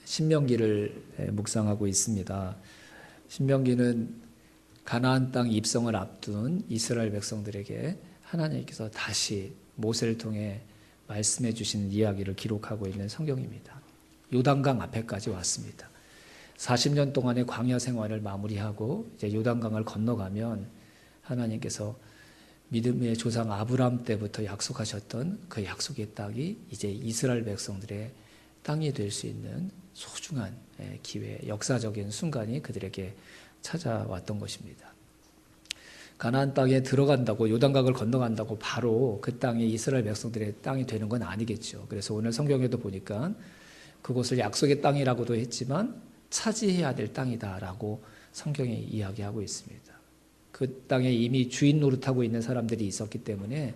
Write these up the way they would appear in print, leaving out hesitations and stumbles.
신명기를 묵상하고 있습니다. 신명기는 가나안 땅 입성을 앞둔 이스라엘 백성들에게 하나님께서 다시 모세를 통해 말씀해 주신 이야기를 기록하고 있는 성경입니다. 요단강 앞에까지 왔습니다. 40년 동안의 광야 생활을 마무리하고 이제 요단강을 건너가면 하나님께서 믿음의 조상 아브라함 때부터 약속하셨던 그 약속의 땅이 이제 이스라엘 백성들의 땅이 될 수 있는 소중한 기회, 역사적인 순간이 그들에게 찾아왔던 것입니다. 가나안 땅에 들어간다고, 요단강을 건너간다고 바로 그 땅이 이스라엘 백성들의 땅이 되는 건 아니겠죠. 그래서 오늘 성경에도 보니까 그곳을 약속의 땅이라고도 했지만 차지해야 될 땅이다라고 성경이 이야기하고 있습니다. 그 땅에 이미 주인 노릇하고 있는 사람들이 있었기 때문에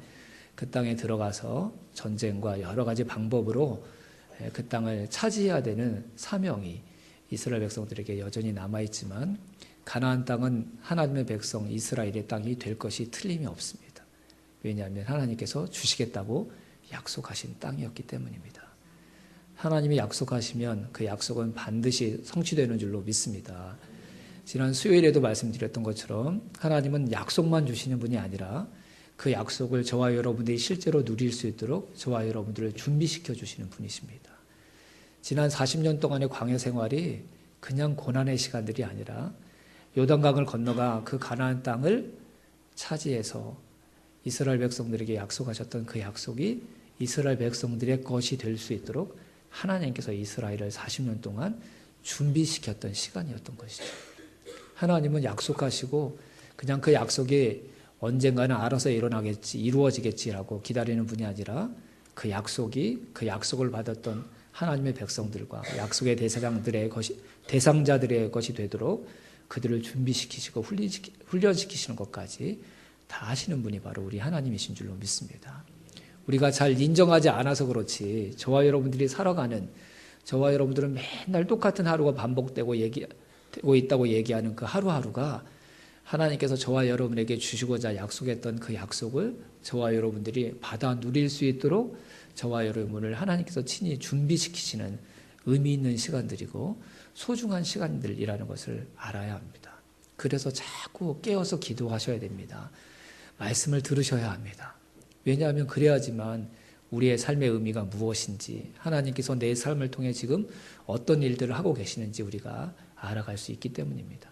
그 땅에 들어가서 전쟁과 여러 가지 방법으로 그 땅을 차지해야 되는 사명이 이스라엘 백성들에게 여전히 남아있지만 가나안 땅은 하나님의 백성 이스라엘의 땅이 될 것이 틀림이 없습니다. 왜냐하면 하나님께서 주시겠다고 약속하신 땅이었기 때문입니다. 하나님이 약속하시면 그 약속은 반드시 성취되는 줄로 믿습니다. 지난 수요일에도 말씀드렸던 것처럼 하나님은 약속만 주시는 분이 아니라 그 약속을 저와 여러분들이 실제로 누릴 수 있도록 저와 여러분들을 준비시켜 주시는 분이십니다. 지난 40년 동안의 광야 생활이 그냥 고난의 시간들이 아니라 요단강을 건너가 그 가나안 땅을 차지해서 이스라엘 백성들에게 약속하셨던 그 약속이 이스라엘 백성들의 것이 될 수 있도록 하나님께서 이스라엘을 40년 동안 준비시켰던 시간이었던 것이죠. 하나님은 약속하시고 그냥 그 약속이 언젠가는 알아서 일어나겠지, 이루어지겠지라고 기다리는 분이 아니라 그 약속을 받았던 하나님의 백성들과 약속의 대상자들의 것이 되도록 그들을 준비시키시고 훈련시키시는 것까지 다 하시는 분이 바로 우리 하나님이신 줄로 믿습니다. 우리가 잘 인정하지 않아서 그렇지 저와 여러분들이 살아가는, 저와 여러분들은 맨날 똑같은 하루가 반복되고 있다고 얘기하는 그 하루하루가 하나님께서 저와 여러분에게 주시고자 약속했던 그 약속을 저와 여러분들이 받아 누릴 수 있도록 저와 여러분을 하나님께서 친히 준비시키시는 의미 있는 시간들이고 소중한 시간들이라는 것을 알아야 합니다. 그래서 자꾸 깨어서 기도하셔야 됩니다. 말씀을 들으셔야 합니다. 왜냐하면 그래야지만 우리의 삶의 의미가 무엇인지, 하나님께서 내 삶을 통해 지금 어떤 일들을 하고 계시는지 우리가 알아갈 수 있기 때문입니다.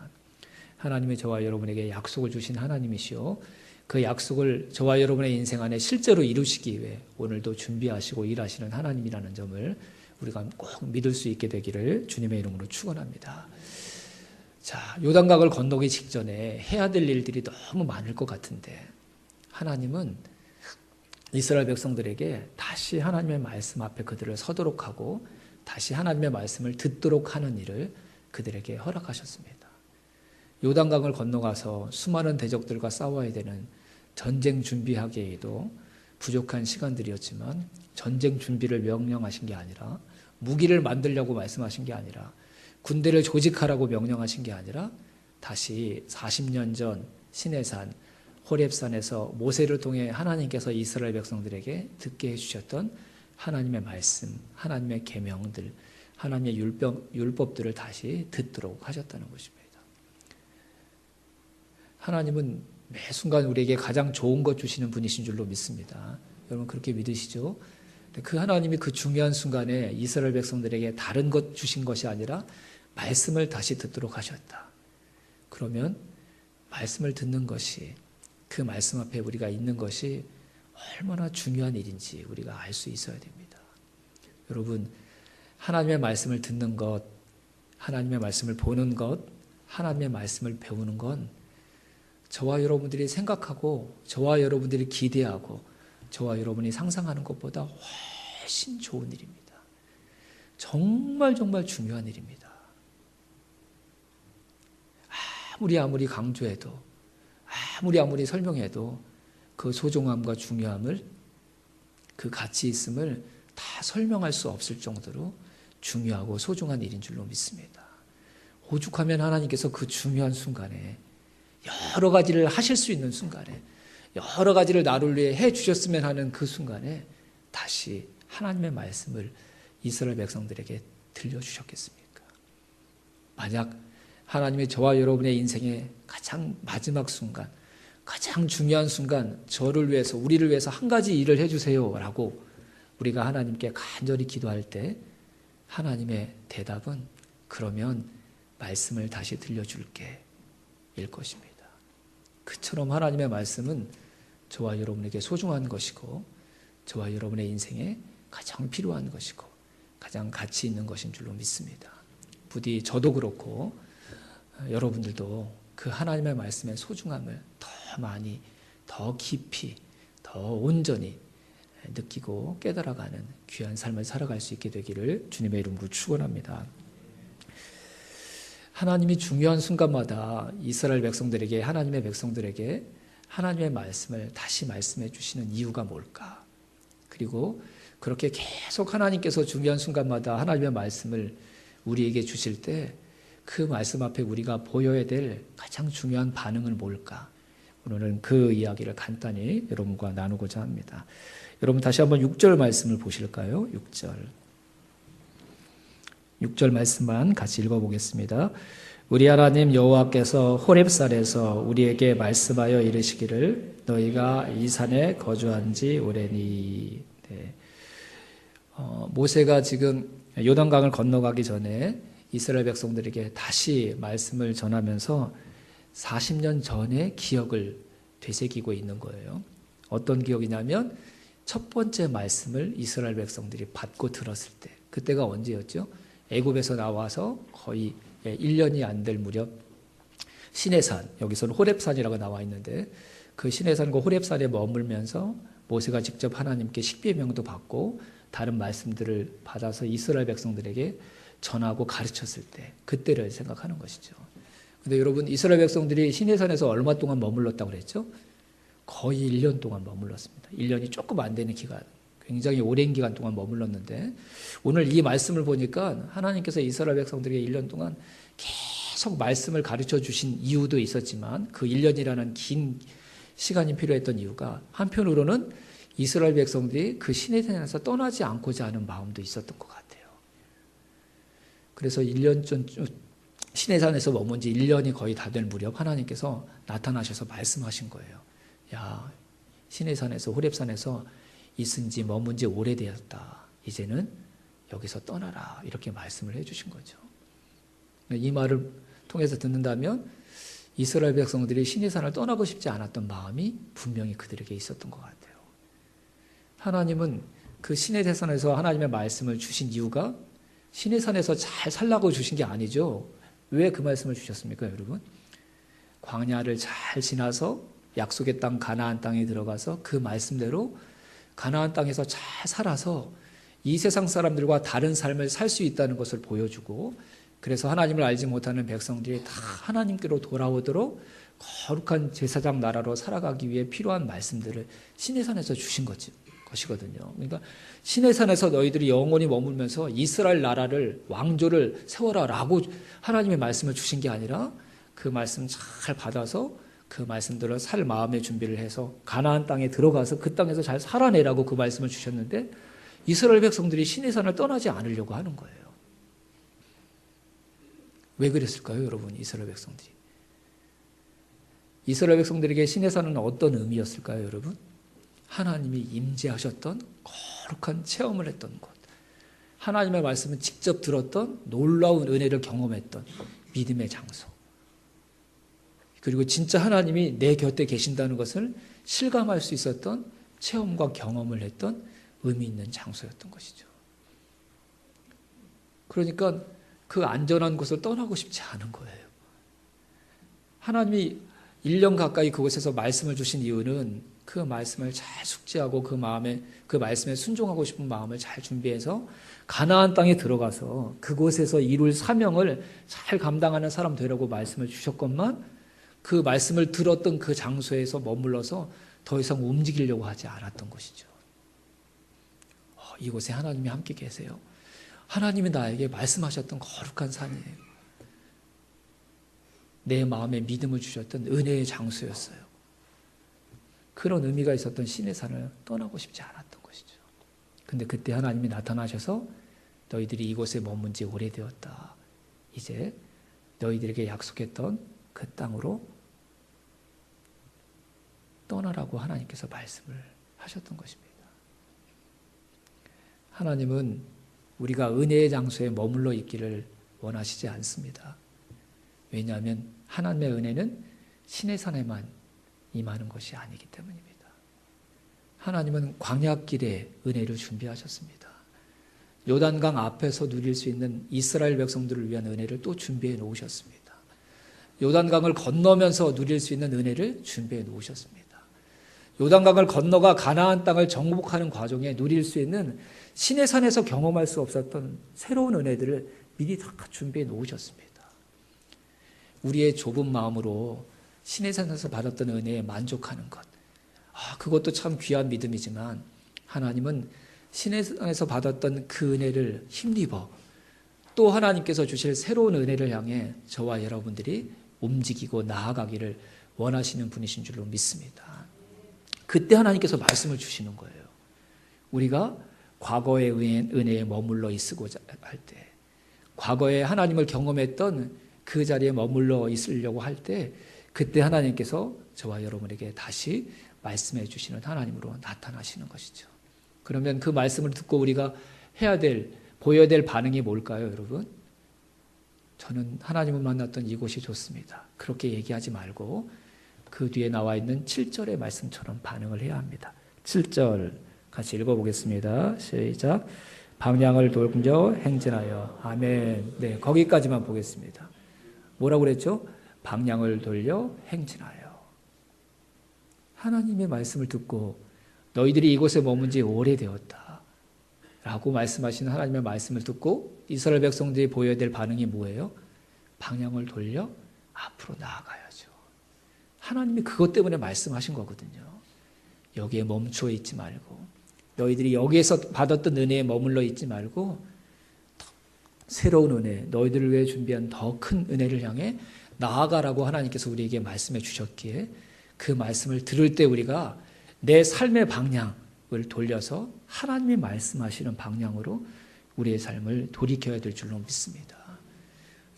하나님이 저와 여러분에게 약속을 주신 하나님이시오. 그 약속을 저와 여러분의 인생 안에 실제로 이루시기 위해 오늘도 준비하시고 일하시는 하나님이라는 점을 우리가 꼭 믿을 수 있게 되기를 주님의 이름으로 축원합니다. 자, 요단강을 건너기 직전에 해야 될 일들이 너무 많을 것 같은데 하나님은 이스라엘 백성들에게 다시 하나님의 말씀 앞에 그들을 서도록 하고 다시 하나님의 말씀을 듣도록 하는 일을 그들에게 허락하셨습니다. 요단강을 건너가서 수많은 대적들과 싸워야 되는 전쟁 준비하기에도 부족한 시간들이었지만 전쟁 준비를 명령하신 게 아니라, 무기를 만들려고 말씀하신 게 아니라, 군대를 조직하라고 명령하신 게 아니라 다시 40년 전 시내산 호렙산에서 모세를 통해 하나님께서 이스라엘 백성들에게 듣게 해주셨던 하나님의 말씀, 하나님의 계명들, 하나님의 율법들을 다시 듣도록 하셨다는 것입니다. 하나님은 매 순간 우리에게 가장 좋은 것 주시는 분이신 줄로 믿습니다. 여러분 그렇게 믿으시죠? 그 하나님이 그 중요한 순간에 이스라엘 백성들에게 다른 것 주신 것이 아니라 말씀을 다시 듣도록 하셨다. 그러면 말씀을 듣는 것이, 그 말씀 앞에 우리가 있는 것이 얼마나 중요한 일인지 우리가 알 수 있어야 됩니다. 여러분, 하나님의 말씀을 듣는 것, 하나님의 말씀을 보는 것, 하나님의 말씀을 배우는 건 저와 여러분들이 생각하고 저와 여러분들이 기대하고 저와 여러분이 상상하는 것보다 훨씬 좋은 일입니다. 정말 중요한 일입니다. 아무리 강조해도, 아무리 설명해도 그 소중함과 중요함을, 그 가치 있음을 다 설명할 수 없을 정도로 중요하고 소중한 일인 줄로 믿습니다. 오죽하면 하나님께서 그 중요한 순간에, 여러 가지를 하실 수 있는 순간에, 여러 가지를 나를 위해 해 주셨으면 하는 그 순간에 다시 하나님의 말씀을 이스라엘 백성들에게 들려주셨겠습니까? 만약 하나님이 저와 여러분의 인생의 가장 마지막 순간, 가장 중요한 순간 저를 위해서, 우리를 위해서 한 가지 일을 해주세요 라고 우리가 하나님께 간절히 기도할 때 하나님의 대답은 그러면 말씀을 다시 들려줄게 일 것입니다. 그처럼 하나님의 말씀은 저와 여러분에게 소중한 것이고 저와 여러분의 인생에 가장 필요한 것이고 가장 가치 있는 것인 줄로 믿습니다. 부디 저도 그렇고 여러분들도 그 하나님의 말씀의 소중함을 더 많이, 더 깊이, 더 온전히 느끼고 깨달아가는 귀한 삶을 살아갈 수 있게 되기를 주님의 이름으로 축원합니다. 하나님이 중요한 순간마다 이스라엘 백성들에게, 하나님의 백성들에게 하나님의 말씀을 다시 말씀해 주시는 이유가 뭘까? 그리고 그렇게 계속 하나님께서 중요한 순간마다 하나님의 말씀을 우리에게 주실 때 그 말씀 앞에 우리가 보여야 될 가장 중요한 반응은 뭘까? 오늘은 그 이야기를 간단히 여러분과 나누고자 합니다. 여러분 다시 한번 6절 말씀을 보실까요? 6절 말씀만 같이 읽어보겠습니다. 우리 하나님 여호와께서 호렙산에서 우리에게 말씀하여 이르시기를 너희가 이 산에 거주한 지 오래니. 네. 모세가 지금 요단강을 건너가기 전에 이스라엘 백성들에게 다시 말씀을 전하면서 40년 전의 기억을 되새기고 있는 거예요. 어떤 기억이냐면 첫 번째 말씀을 이스라엘 백성들이 받고 들었을 때, 그때가 언제였죠? 애굽에서 나와서 거의 1년이 안 될 무렵 시내산, 여기서는 호렙산이라고 나와 있는데 그 시내산과 호렙산에 머물면서 모세가 직접 하나님께 십계명도 받고 다른 말씀들을 받아서 이스라엘 백성들에게 전하고 가르쳤을 때, 그때를 생각하는 것이죠. 근데 여러분, 이스라엘 백성들이 시내산에서 얼마 동안 머물렀다고 그랬죠? 거의 1년 동안 머물렀습니다. 1년이 조금 안 되는 기간, 굉장히 오랜 기간 동안 머물렀는데 오늘 이 말씀을 보니까 하나님께서 이스라엘 백성들에게 1년 동안 계속 말씀을 가르쳐 주신 이유도 있었지만 그 1년이라는 긴 시간이 필요했던 이유가 한편으로는 이스라엘 백성들이 그 시내산에서 떠나지 않고자 하는 마음도 있었던 것 같아요. 그래서 1년 전 시내산에서 머문 지 1년이 거의 다 될 무렵 하나님께서 나타나셔서 말씀하신 거예요. 야, 시내산에서 호렙산에서 있은 지 머문 지 오래되었다. 이제는 여기서 떠나라. 이렇게 말씀을 해주신 거죠. 이 말을 통해서 듣는다면 이스라엘 백성들이 시내산을 떠나고 싶지 않았던 마음이 분명히 그들에게 있었던 것 같아요. 하나님은 그 시내산에서 하나님의 말씀을 주신 이유가 시내산에서 잘 살라고 주신 게 아니죠. 왜 그 말씀을 주셨습니까, 여러분? 광야를 잘 지나서 약속의 땅 가나안 땅에 들어가서 그 말씀대로 가나안 땅에서 잘 살아서 이 세상 사람들과 다른 삶을 살 수 있다는 것을 보여주고, 그래서 하나님을 알지 못하는 백성들이 다 하나님께로 돌아오도록 거룩한 제사장 나라로 살아가기 위해 필요한 말씀들을 시내산에서 주신 것이거든요. 그러니까 시내산에서 너희들이 영원히 머물면서 이스라엘 나라를, 왕조를 세워라라고 하나님의 말씀을 주신 게 아니라 그 말씀 잘 받아서 그 말씀대로 살 마음의 준비를 해서 가나안 땅에 들어가서 그 땅에서 잘 살아내라고 그 말씀을 주셨는데 이스라엘 백성들이 시내산을 떠나지 않으려고 하는 거예요. 왜 그랬을까요, 여러분? 이스라엘 백성들이. 이스라엘 백성들에게 시내산은 어떤 의미였을까요, 여러분? 하나님이 임재하셨던 거룩한 체험을 했던 곳, 하나님의 말씀을 직접 들었던 놀라운 은혜를 경험했던 믿음의 장소, 그리고 진짜 하나님이 내 곁에 계신다는 것을 실감할 수 있었던 체험과 경험을 했던 의미 있는 장소였던 것이죠. 그러니까 그 안전한 곳을 떠나고 싶지 않은 거예요. 하나님이 1년 가까이 그곳에서 말씀을 주신 이유는 그 말씀을 잘 숙지하고 그 말씀에 순종하고 싶은 마음을 잘 준비해서 가나안 땅에 들어가서 그곳에서 이룰 사명을 잘 감당하는 사람 되라고 말씀을 주셨건만 그 말씀을 들었던 그 장소에서 머물러서 더 이상 움직이려고 하지 않았던 것이죠. 이곳에 하나님이 함께 계세요. 하나님이 나에게 말씀하셨던 거룩한 산이에요. 내 마음에 믿음을 주셨던 은혜의 장소였어요. 그런 의미가 있었던 시내산을 떠나고 싶지 않았던 것이죠. 근데 그때 하나님이 나타나셔서 너희들이 이곳에 머문 지 오래되었다. 이제 너희들에게 약속했던 그 땅으로 떠나라고 하나님께서 말씀을 하셨던 것입니다. 하나님은 우리가 은혜의 장소에 머물러 있기를 원하시지 않습니다. 왜냐하면 하나님의 은혜는 신의 산에만 임하는 것이 아니기 때문입니다. 하나님은 광야길에 은혜를 준비하셨습니다. 요단강 앞에서 누릴 수 있는 이스라엘 백성들을 위한 은혜를 또 준비해 놓으셨습니다. 요단강을 건너면서 누릴 수 있는 은혜를 준비해 놓으셨습니다. 요단강을 건너가 가나안 땅을 정복하는 과정에 누릴 수 있는 신의 산에서 경험할 수 없었던 새로운 은혜들을 미리 다 준비해 놓으셨습니다. 우리의 좁은 마음으로 신의 산에서 받았던 은혜에 만족하는 것, 그것도 참 귀한 믿음이지만 하나님은 신의 산에서 받았던 그 은혜를 힘입어 또 하나님께서 주실 새로운 은혜를 향해 저와 여러분들이 움직이고 나아가기를 원하시는 분이신 줄로 믿습니다. 그때 하나님께서 말씀을 주시는 거예요. 우리가 과거의 은혜에 머물러 있으고자 할 때, 과거에 하나님을 경험했던 그 자리에 머물러 있으려고 할 때, 그때 하나님께서 저와 여러분에게 다시 말씀해 주시는 하나님으로 나타나시는 것이죠. 그러면 그 말씀을 듣고 우리가 보여야 될 반응이 뭘까요, 여러분? 저는 하나님을 만났던 이곳이 좋습니다. 그렇게 얘기하지 말고 그 뒤에 나와 있는 7절의 말씀처럼 반응을 해야 합니다. 7절 같이 읽어보겠습니다. 시작. 방향을 돌려 행진하여. 아멘. 네, 거기까지만 보겠습니다. 뭐라고 그랬죠? 방향을 돌려 행진하여. 하나님의 말씀을 듣고 너희들이 이곳에 머문 지 오래되었다 라고 말씀하시는 하나님의 말씀을 듣고 이스라엘 백성들이 보여야 될 반응이 뭐예요? 방향을 돌려 앞으로 나아가야죠. 하나님이 그것 때문에 말씀하신 거거든요. 여기에 멈춰 있지 말고, 너희들이 여기에서 받았던 은혜에 머물러 있지 말고 새로운 은혜, 너희들을 위해 준비한 더 큰 은혜를 향해 나아가라고 하나님께서 우리에게 말씀해 주셨기에 그 말씀을 들을 때 우리가 내 삶의 방향을 돌려서 하나님이 말씀하시는 방향으로 우리의 삶을 돌이켜야 될 줄로 믿습니다.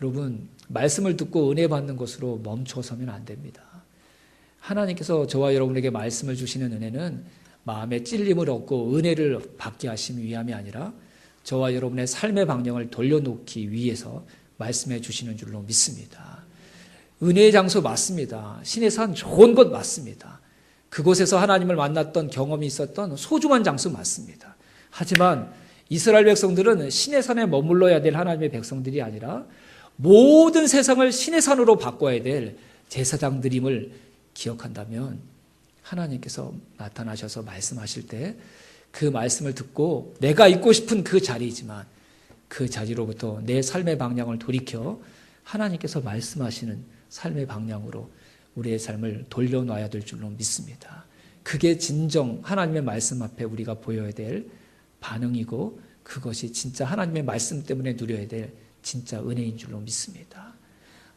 여러분, 말씀을 듣고 은혜 받는 것으로 멈춰서면 안 됩니다. 하나님께서 저와 여러분에게 말씀을 주시는 은혜는 마음에 찔림을 얻고 은혜를 받게 하심이 위함이 아니라 저와 여러분의 삶의 방향을 돌려놓기 위해서 말씀해 주시는 줄로 믿습니다. 은혜의 장소 맞습니다. 신의 산 좋은 곳 맞습니다. 그곳에서 하나님을 만났던 경험이 있었던 소중한 장소 맞습니다. 하지만 이스라엘 백성들은 신의 산에 머물러야 될 하나님의 백성들이 아니라 모든 세상을 신의 산으로 바꿔야 될 제사장들임을 기억한다면 하나님께서 나타나셔서 말씀하실 때 그 말씀을 듣고 내가 있고 싶은 그 자리이지만 그 자리로부터 내 삶의 방향을 돌이켜 하나님께서 말씀하시는 삶의 방향으로 우리의 삶을 돌려놔야 될 줄로 믿습니다. 그게 진정 하나님의 말씀 앞에 우리가 보여야 될 반응이고 그것이 진짜 하나님의 말씀 때문에 누려야 될 진짜 은혜인 줄로 믿습니다.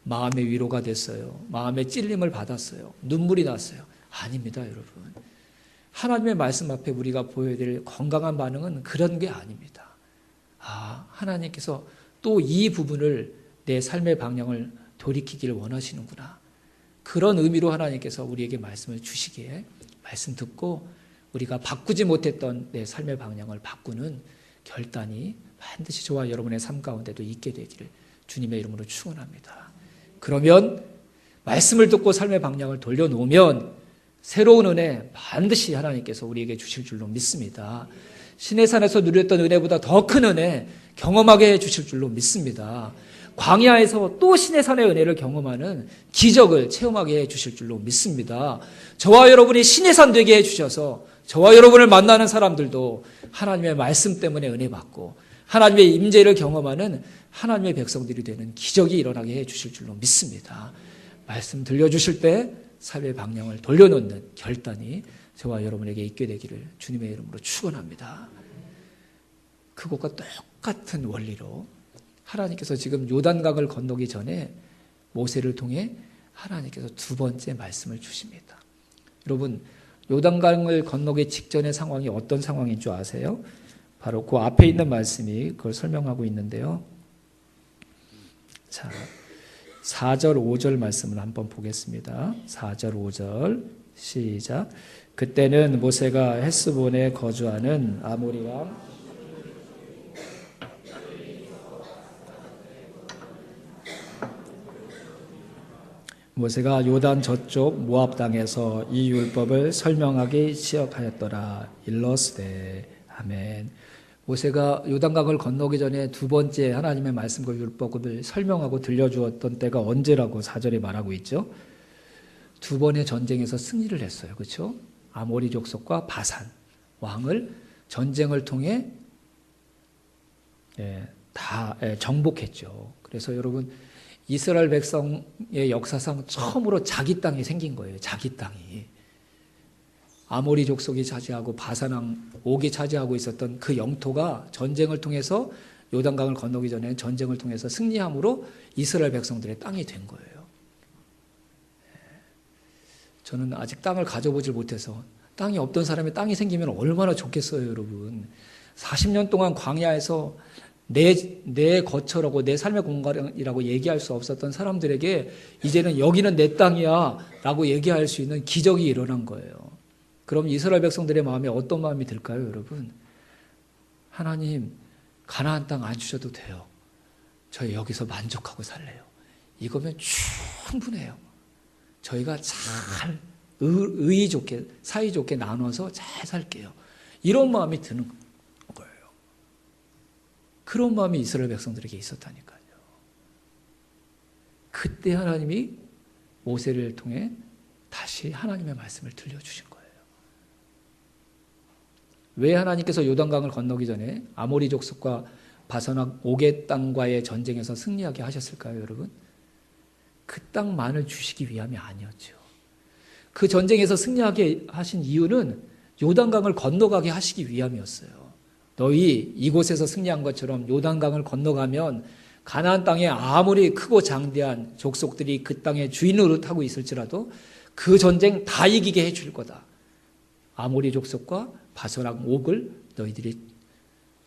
마음의 위로가 됐어요. 마음의 찔림을 받았어요. 눈물이 났어요. 아닙니다, 여러분. 하나님의 말씀 앞에 우리가 보여야 될 건강한 반응은 그런 게 아닙니다. 하나님께서 또 이 부분을 내 삶의 방향을 돌이키기를 원하시는구나. 그런 의미로 하나님께서 우리에게 말씀을 주시기에 말씀 듣고 우리가 바꾸지 못했던 내 삶의 방향을 바꾸는 결단이 반드시 저와 여러분의 삶 가운데도 있게 되기를 주님의 이름으로 축원합니다. 그러면 말씀을 듣고 삶의 방향을 돌려놓으면 새로운 은혜 반드시 하나님께서 우리에게 주실 줄로 믿습니다. 신의 산에서 누렸던 은혜보다 더 큰 은혜 경험하게 해주실 줄로 믿습니다. 광야에서 또 신의 산의 은혜를 경험하는 기적을 체험하게 해주실 줄로 믿습니다. 저와 여러분이 신의 산 되게 해주셔서 저와 여러분을 만나는 사람들도 하나님의 말씀 때문에 은혜 받고 하나님의 임재를 경험하는 하나님의 백성들이 되는 기적이 일어나게 해주실 줄로 믿습니다. 말씀 들려주실 때 삶의 방향을 돌려놓는 결단이 저와 여러분에게 있게 되기를 주님의 이름으로 축원합니다. 그것과 똑같은 원리로 하나님께서 지금 요단강을 건너기 전에 모세를 통해 하나님께서 두 번째 말씀을 주십니다. 여러분, 요단강을 건너기 직전의 상황이 어떤 상황인 줄 아세요? 바로 그 앞에 있는 말씀이 그걸 설명하고 있는데요. 자, 4절 5절 말씀을 한번 보겠습니다. 4절 5절 시작. 그때는 모세가 헤스본에 거주하는 아모리 왕 모세가 요단 저쪽 모압 땅에서 이 율법을 설명하기 시작하였더라. 일러스되. 아멘. 모세가 요단강을 건너기 전에 두 번째 하나님의 말씀과 율법을 설명하고 들려주었던 때가 언제라고 4절에 말하고 있죠. 두 번의 전쟁에서 승리를 했어요. 그렇죠? 아모리 족속과 바산 왕을 전쟁을 통해 다 정복했죠. 그래서 여러분 이스라엘 백성의 역사상 처음으로 자기 땅이 생긴 거예요. 자기 땅이. 아모리 족속이 차지하고 바산왕 옥이 차지하고 있었던 그 영토가 전쟁을 통해서 요단강을 건너기 전에 전쟁을 통해서 승리함으로 이스라엘 백성들의 땅이 된 거예요. 저는 아직 땅을 가져보질 못해서 땅이 없던 사람이 땅이 생기면 얼마나 좋겠어요, 여러분. 40년 동안 광야에서 내 거처라고 내 삶의 공간이라고 얘기할 수 없었던 사람들에게 이제는 여기는 내 땅이야 라고 얘기할 수 있는 기적이 일어난 거예요. 그럼 이스라엘 백성들의 마음에 어떤 마음이 들까요, 여러분? 하나님, 가나안 땅 안 주셔도 돼요. 저희 여기서 만족하고 살래요. 이거면 충분해요. 저희가 잘 의의 좋게 사이좋게 나눠서 잘 살게요. 이런 마음이 드는 거예요. 그런 마음이 이스라엘 백성들에게 있었다니까요. 그때 하나님이 모세를 통해 다시 하나님의 말씀을 들려주신 거예요. 왜 하나님께서 요단강을 건너기 전에 아모리 족속과 바산왕 옥의 땅과의 전쟁에서 승리하게 하셨을까요, 여러분? 그 땅만을 주시기 위함이 아니었죠. 그 전쟁에서 승리하게 하신 이유는 요단강을 건너가게 하시기 위함이었어요. 너희 이곳에서 승리한 것처럼 요단강을 건너가면 가나안 땅에 아무리 크고 장대한 족속들이 그 땅의 주인 노릇하고 있을지라도 그 전쟁 다 이기게 해줄 거다. 아모리 족속과 바산왕 옥을 너희들이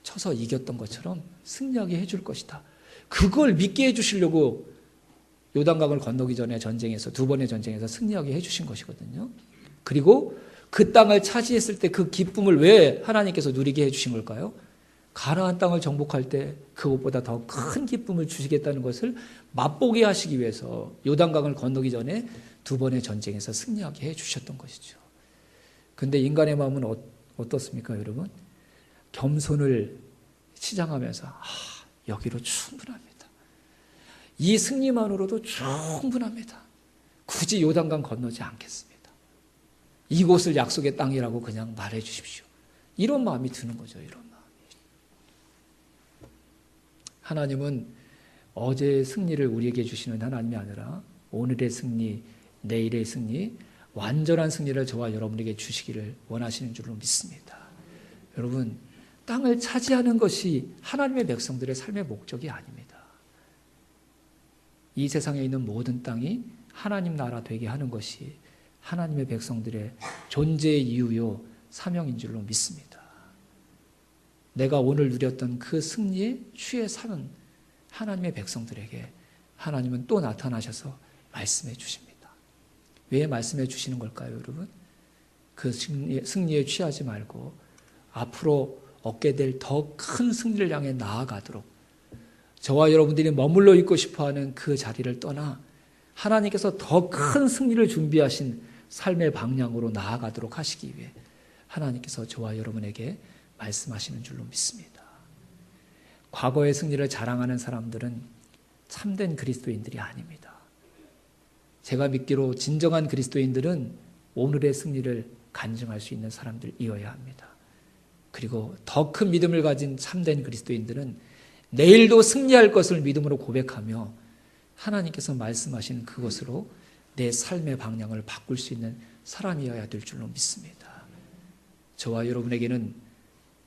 쳐서 이겼던 것처럼 승리하게 해줄 것이다. 그걸 믿게 해주시려고 요단강을 건너기 전에 전쟁에서 두 번의 전쟁에서 승리하게 해주신 것이거든요. 그리고 그 땅을 차지했을 때 그 기쁨을 왜 하나님께서 누리게 해주신 걸까요? 가나안 땅을 정복할 때 그것보다 더 큰 기쁨을 주시겠다는 것을 맛보게 하시기 위해서 요단강을 건너기 전에 두 번의 전쟁에서 승리하게 해주셨던 것이죠. 그런데 인간의 마음은 어떻습니까, 여러분? 겸손을 치장하면서 여기로 충분합니다. 이 승리만으로도 충분합니다. 굳이 요단강 건너지 않겠습니다. 이곳을 약속의 땅이라고 그냥 말해 주십시오. 이런 마음이 드는 거죠. 이런 마음이. 하나님은 어제의 승리를 우리에게 주시는 하나님이 아니라 오늘의 승리, 내일의 승리, 완전한 승리를 저와 여러분에게 주시기를 원하시는 줄로 믿습니다. 여러분, 땅을 차지하는 것이 하나님의 백성들의 삶의 목적이 아닙니다. 이 세상에 있는 모든 땅이 하나님 나라 되게 하는 것이 하나님의 백성들의 존재의 이유요 사명인 줄로 믿습니다. 내가 오늘 누렸던 그 승리에 취해 사는 하나님의 백성들에게 하나님은 또 나타나셔서 말씀해 주십니다. 왜 말씀해 주시는 걸까요, 여러분? 그 승리에 취하지 말고 앞으로 얻게 될 더 큰 승리를 향해 나아가도록 저와 여러분들이 머물러 있고 싶어하는 그 자리를 떠나 하나님께서 더 큰 승리를 준비하신 삶의 방향으로 나아가도록 하시기 위해 하나님께서 저와 여러분에게 말씀하시는 줄로 믿습니다. 과거의 승리를 자랑하는 사람들은 참된 그리스도인들이 아닙니다. 제가 믿기로 진정한 그리스도인들은 오늘의 승리를 간증할 수 있는 사람들이어야 합니다. 그리고 더 큰 믿음을 가진 참된 그리스도인들은 내일도 승리할 것을 믿음으로 고백하며 하나님께서 말씀하신 그것으로 내 삶의 방향을 바꿀 수 있는 사람이어야 될 줄로 믿습니다. 저와 여러분에게는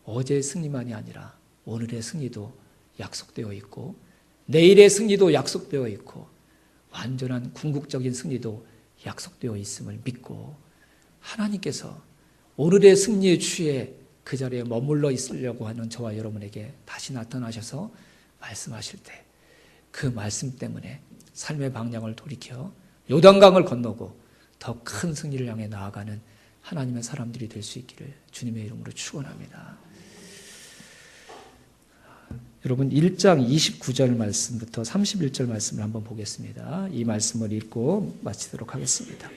어제의 승리만이 아니라 오늘의 승리도 약속되어 있고 내일의 승리도 약속되어 있고 완전한 궁극적인 승리도 약속되어 있음을 믿고 하나님께서 오늘의 승리에 취해 그 자리에 머물러 있으려고 하는 저와 여러분에게 다시 나타나셔서 말씀하실 때 그 말씀 때문에 삶의 방향을 돌이켜 요단강을 건너고 더 큰 승리를 향해 나아가는 하나님의 사람들이 될 수 있기를 주님의 이름으로 축원합니다. 여러분 1장 29절 말씀부터 31절 말씀을 한번 보겠습니다. 이 말씀을 읽고 마치도록 하겠습니다.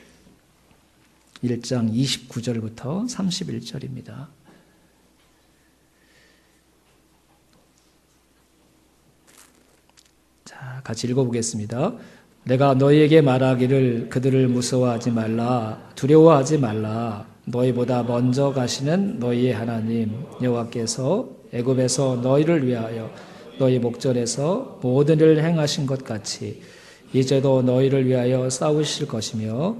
1장 29절부터 31절입니다. 자, 같이 읽어보겠습니다. 내가 너희에게 말하기를 그들을 무서워하지 말라, 두려워하지 말라. 너희보다 먼저 가시는 너희의 하나님 여호와께서 애굽에서 너희를 위하여 너희 목전에서 모든 일을 행하신 것 같이 이제도 너희를 위하여 싸우실 것이며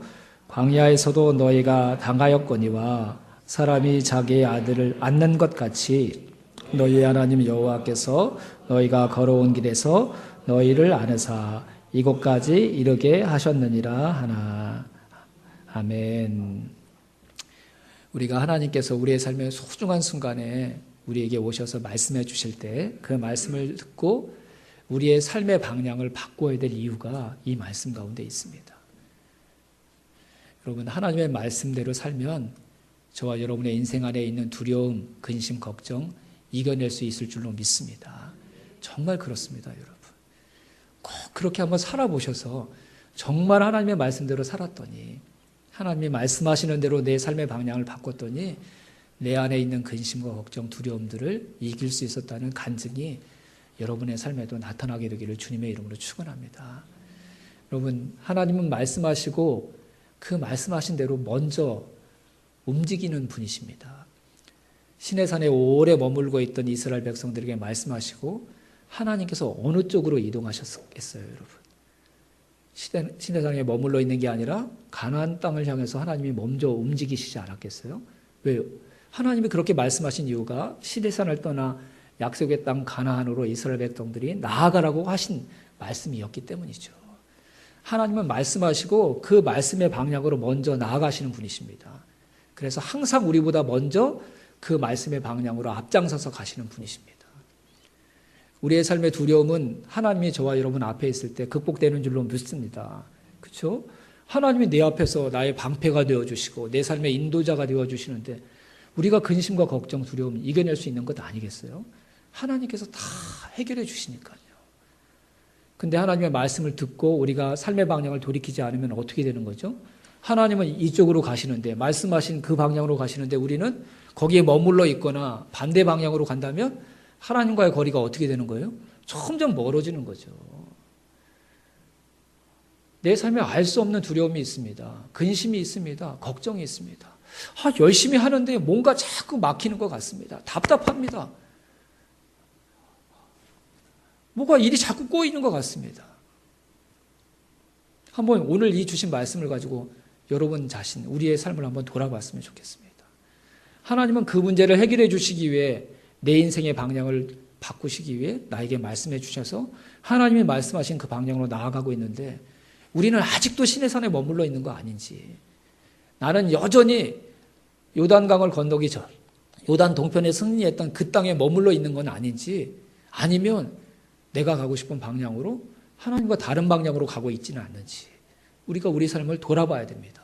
광야에서도 너희가 당하였거니와 사람이 자기의 아들을 안는 것 같이 너희 하나님 여호와께서 너희가 걸어온 길에서 너희를 안으사 이곳까지 이르게 하셨느니라 하나. 아멘. 우리가 하나님께서 우리의 삶의 소중한 순간에 우리에게 오셔서 말씀해 주실 때 그 말씀을 듣고 우리의 삶의 방향을 바꿔야 될 이유가 이 말씀 가운데 있습니다. 여러분, 하나님의 말씀대로 살면 저와 여러분의 인생 안에 있는 두려움, 근심, 걱정 이겨낼 수 있을 줄로 믿습니다. 정말 그렇습니다, 여러분. 꼭 그렇게 한번 살아보셔서 정말 하나님의 말씀대로 살았더니 하나님이 말씀하시는 대로 내 삶의 방향을 바꿨더니 내 안에 있는 근심과 걱정, 두려움들을 이길 수 있었다는 간증이 여러분의 삶에도 나타나게 되기를 주님의 이름으로 축원합니다. 여러분, 하나님은 말씀하시고 그 말씀하신 대로 먼저 움직이는 분이십니다. 시내산에 오래 머물고 있던 이스라엘 백성들에게 말씀하시고 하나님께서 어느 쪽으로 이동하셨겠어요, 여러분? 시내산에 머물러 있는 게 아니라 가나안 땅을 향해서 하나님이 먼저 움직이시지 않았겠어요? 왜요? 하나님이 그렇게 말씀하신 이유가 시내산을 떠나 약속의 땅 가나안으로 이스라엘 백성들이 나아가라고 하신 말씀이었기 때문이죠. 하나님은 말씀하시고 그 말씀의 방향으로 먼저 나아가시는 분이십니다. 그래서 항상 우리보다 먼저 그 말씀의 방향으로 앞장서서 가시는 분이십니다. 우리의 삶의 두려움은 하나님이 저와 여러분 앞에 있을 때 극복되는 줄로 믿습니다. 그렇죠? 하나님이 내 앞에서 나의 방패가 되어주시고 내 삶의 인도자가 되어주시는데 우리가 근심과 걱정, 두려움 이겨낼 수 있는 것 아니겠어요? 하나님께서 다 해결해 주시니까요. 근데 하나님의 말씀을 듣고 우리가 삶의 방향을 돌이키지 않으면 어떻게 되는 거죠? 하나님은 이쪽으로 가시는데 말씀하신 그 방향으로 가시는데 우리는 거기에 머물러 있거나 반대 방향으로 간다면 하나님과의 거리가 어떻게 되는 거예요? 점점 멀어지는 거죠. 내 삶에 알 수 없는 두려움이 있습니다. 근심이 있습니다. 걱정이 있습니다. 열심히 하는데 뭔가 자꾸 막히는 것 같습니다. 답답합니다. 뭐가 일이 자꾸 꼬이는 것 같습니다. 한번 오늘 이 주신 말씀을 가지고 여러분 자신, 우리의 삶을 한번 돌아봤으면 좋겠습니다. 하나님은 그 문제를 해결해 주시기 위해 내 인생의 방향을 바꾸시기 위해 나에게 말씀해 주셔서 하나님이 말씀하신 그 방향으로 나아가고 있는데 우리는 아직도 시내산에 머물러 있는 거 아닌지, 나는 여전히 요단강을 건너기 전 요단 동편에 승리했던 그 땅에 머물러 있는 건 아닌지, 아니면 내가 가고 싶은 방향으로 하나님과 다른 방향으로 가고 있지는 않는지 우리가 우리 삶을 돌아봐야 됩니다.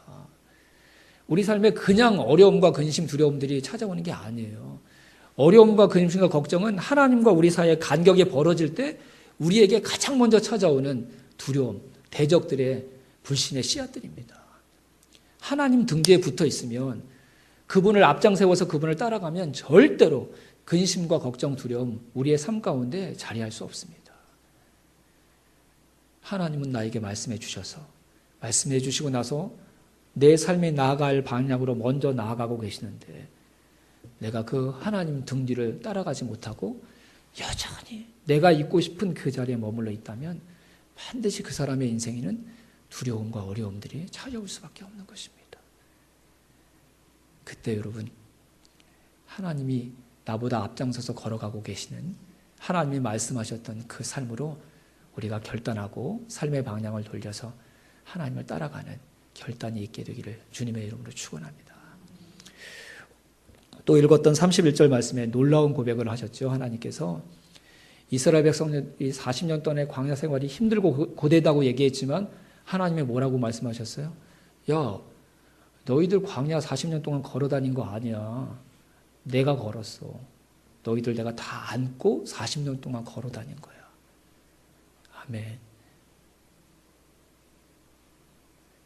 우리 삶에 그냥 어려움과 근심, 두려움들이 찾아오는 게 아니에요. 어려움과 근심과 걱정은 하나님과 우리 사이에 간격이 벌어질 때 우리에게 가장 먼저 찾아오는 두려움, 대적들의 불신의 씨앗들입니다. 하나님 등 뒤에 붙어 있으면, 그분을 앞장 세워서 그분을 따라가면 절대로 근심과 걱정, 두려움 우리의 삶 가운데 자리할 수 없습니다. 하나님은 나에게 말씀해 주셔서 말씀해 주시고 나서 내 삶에 나아갈 방향으로 먼저 나아가고 계시는데 내가 그 하나님 등 뒤를 따라가지 못하고 여전히 내가 있고 싶은 그 자리에 머물러 있다면 반드시 그 사람의 인생에는 두려움과 어려움들이 찾아올 수밖에 없는 것입니다. 그때 여러분, 하나님이 나보다 앞장서서 걸어가고 계시는 하나님이 말씀하셨던 그 삶으로 우리가 결단하고 삶의 방향을 돌려서 하나님을 따라가는 결단이 있게 되기를 주님의 이름으로 축원합니다. 또 읽었던 31절 말씀에 놀라운 고백을 하셨죠. 하나님께서 이스라엘 백성들이 40년 동안의 광야 생활이 힘들고 고되다고 얘기했지만 하나님이 뭐라고 말씀하셨어요? 야, 너희들 광야 40년 동안 걸어다닌 거 아니야. 내가 걸었어. 너희들 내가 다 안고 40년 동안 걸어다닌 거야. 아멘.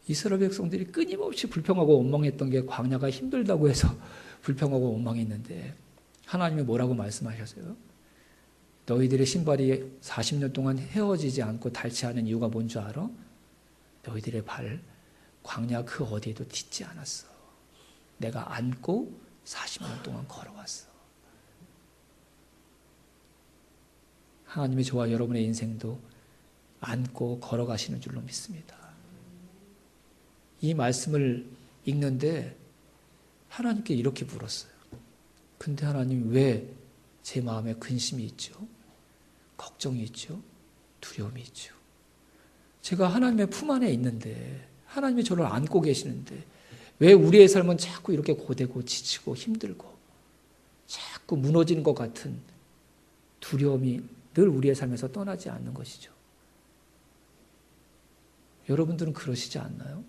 이스라엘 백성들이 끊임없이 불평하고 원망했던 게 광야가 힘들다고 해서 불평하고 원망했는데 하나님이 뭐라고 말씀하셨어요? 너희들의 신발이 40년 동안 헤어지지 않고 닳지 않은 이유가 뭔 줄 알아? 너희들의 발 광야 그 어디에도 딛지 않았어. 내가 안고 40년 동안 걸어왔어. 하나님이 저와 여러분의 인생도 안고 걸어가시는 줄로 믿습니다. 이 말씀을 읽는데 하나님께 이렇게 물었어요. 근데 하나님 왜 제 마음에 근심이 있죠? 걱정이 있죠? 두려움이 있죠? 제가 하나님의 품 안에 있는데 하나님이 저를 안고 계시는데 왜 우리의 삶은 자꾸 이렇게 고되고 지치고 힘들고 자꾸 무너지는 것 같은 두려움이 늘 우리의 삶에서 떠나지 않는 것이죠. 여러분들은 그러시지 않나요?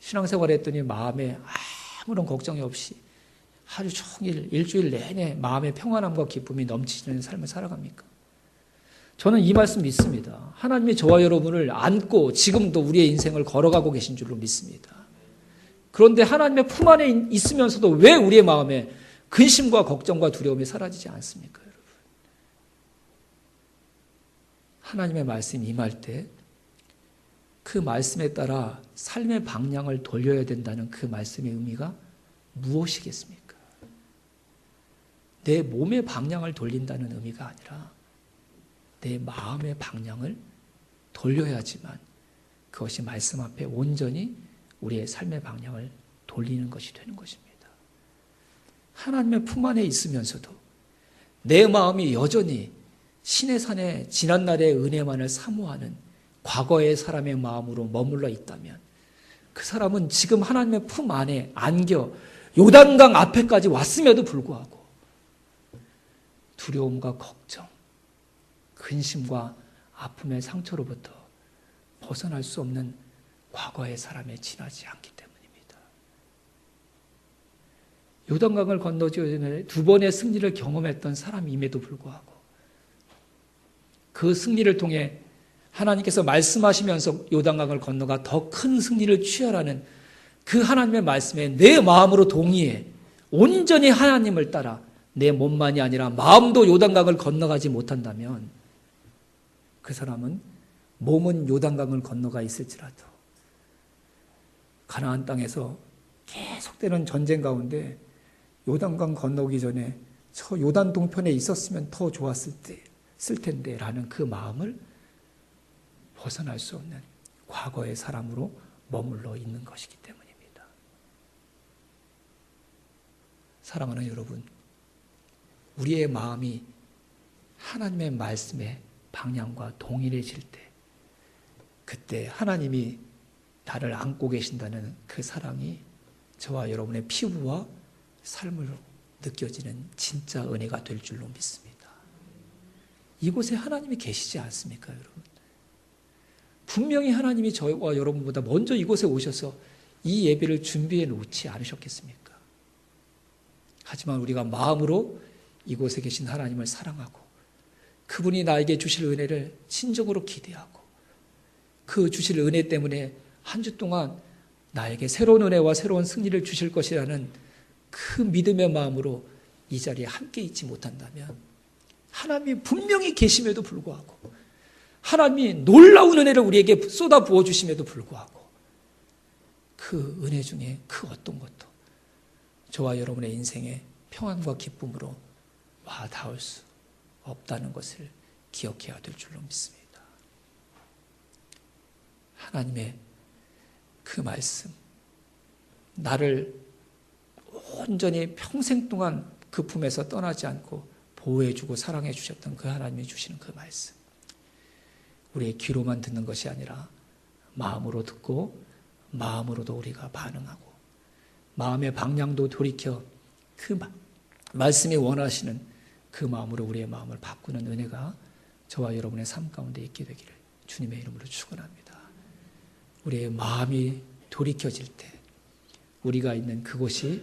신앙생활 했더니 마음에 아무런 걱정이 없이 하루 종일 일주일 내내 마음의 평안함과 기쁨이 넘치는 삶을 살아갑니까? 저는 이 말씀 믿습니다. 하나님이 저와 여러분을 안고 지금도 우리의 인생을 걸어가고 계신 줄로 믿습니다. 그런데 하나님의 품 안에 있으면서도 왜 우리의 마음에 근심과 걱정과 두려움이 사라지지 않습니까, 여러분? 하나님의 말씀이 임할 때 그 말씀에 따라 삶의 방향을 돌려야 된다는 그 말씀의 의미가 무엇이겠습니까? 내 몸의 방향을 돌린다는 의미가 아니라 내 마음의 방향을 돌려야지만 그것이 말씀 앞에 온전히 우리의 삶의 방향을 돌리는 것이 되는 것입니다. 하나님의 품 안에 있으면서도 내 마음이 여전히 신의 산에 지난날의 은혜만을 사모하는 과거의 사람의 마음으로 머물러 있다면 그 사람은 지금 하나님의 품 안에 안겨 요단강 앞에까지 왔음에도 불구하고 두려움과 걱정, 근심과 아픔의 상처로부터 벗어날 수 없는 과거의 사람에 지나지 않기 때문입니다. 요단강을 건너기 전에 두 번의 승리를 경험했던 사람임에도 불구하고 그 승리를 통해 하나님께서 말씀하시면서 요단강을 건너가 더 큰 승리를 취하라는 그 하나님의 말씀에 내 마음으로 동의해 온전히 하나님을 따라 내 몸만이 아니라 마음도 요단강을 건너가지 못한다면 그 사람은 몸은 요단강을 건너가 있을지라도 가나안 땅에서 계속되는 전쟁 가운데 요단강 건너기 전에 저 요단 동편에 있었으면 더 좋았을 텐데 라는 그 마음을 벗어날 수 없는 과거의 사람으로 머물러 있는 것이기 때문입니다. 사랑하는 여러분, 우리의 마음이 하나님의 말씀의 방향과 동일해질 때 그때 하나님이 나를 안고 계신다는 그 사랑이 저와 여러분의 피부와 삶으로 느껴지는 진짜 은혜가 될 줄로 믿습니다. 이곳에 하나님이 계시지 않습니까, 여러분? 분명히 하나님이 저와 여러분보다 먼저 이곳에 오셔서 이 예배를 준비해 놓지 않으셨겠습니까? 하지만 우리가 마음으로 이곳에 계신 하나님을 사랑하고 그분이 나에게 주실 은혜를 진정으로 기대하고 그 주실 은혜 때문에 한 주 동안 나에게 새로운 은혜와 새로운 승리를 주실 것이라는 그 믿음의 마음으로 이 자리에 함께 있지 못한다면 하나님이 분명히 계심에도 불구하고 하나님이 놀라운 은혜를 우리에게 쏟아 부어주심에도 불구하고 그 은혜 중에 그 어떤 것도 저와 여러분의 인생에 평안과 기쁨으로 와 닿을 수 없다는 것을 기억해야 될 줄로 믿습니다. 하나님의 그 말씀, 나를 온전히 평생 동안 그 품에서 떠나지 않고 보호해주고 사랑해 주셨던 그 하나님이 주시는 그 말씀, 우리의 귀로만 듣는 것이 아니라 마음으로 듣고 마음으로도 우리가 반응하고 마음의 방향도 돌이켜 그 말씀이 원하시는 그 마음으로 우리의 마음을 바꾸는 은혜가 저와 여러분의 삶 가운데 있게 되기를 주님의 이름으로 축원합니다. 우리의 마음이 돌이켜질 때 우리가 있는 그곳이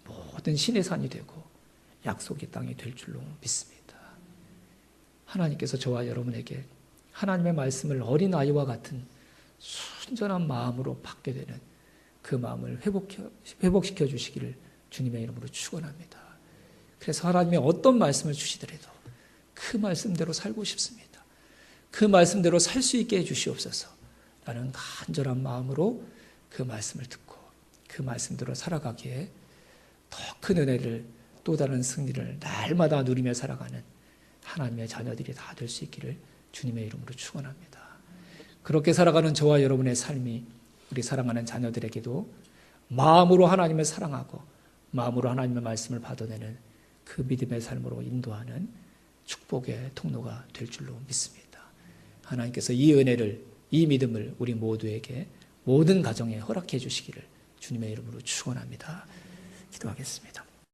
모든 신의 산이 되고 약속의 땅이 될 줄로 믿습니다. 하나님께서 저와 여러분에게 하나님의 말씀을 어린아이와 같은 순전한 마음으로 받게 되는 그 마음을 회복시켜 주시기를 주님의 이름으로 축원합니다. 그래서 하나님의 어떤 말씀을 주시더라도 그 말씀대로 살고 싶습니다. 그 말씀대로 살 수 있게 해주시옵소서. 나는 간절한 마음으로 그 말씀을 듣고 그 말씀대로 살아가기에 더 큰 은혜를 또 다른 승리를 날마다 누리며 살아가는 하나님의 자녀들이 다 될 수 있기를 주님의 이름으로 축원합니다. 그렇게 살아가는 저와 여러분의 삶이 우리 사랑하는 자녀들에게도 마음으로 하나님을 사랑하고 마음으로 하나님의 말씀을 받아내는 그 믿음의 삶으로 인도하는 축복의 통로가 될 줄로 믿습니다. 하나님께서 이 은혜를, 이 믿음을 우리 모두에게 모든 가정에 허락해 주시기를 주님의 이름으로 축원합니다. 기도하겠습니다.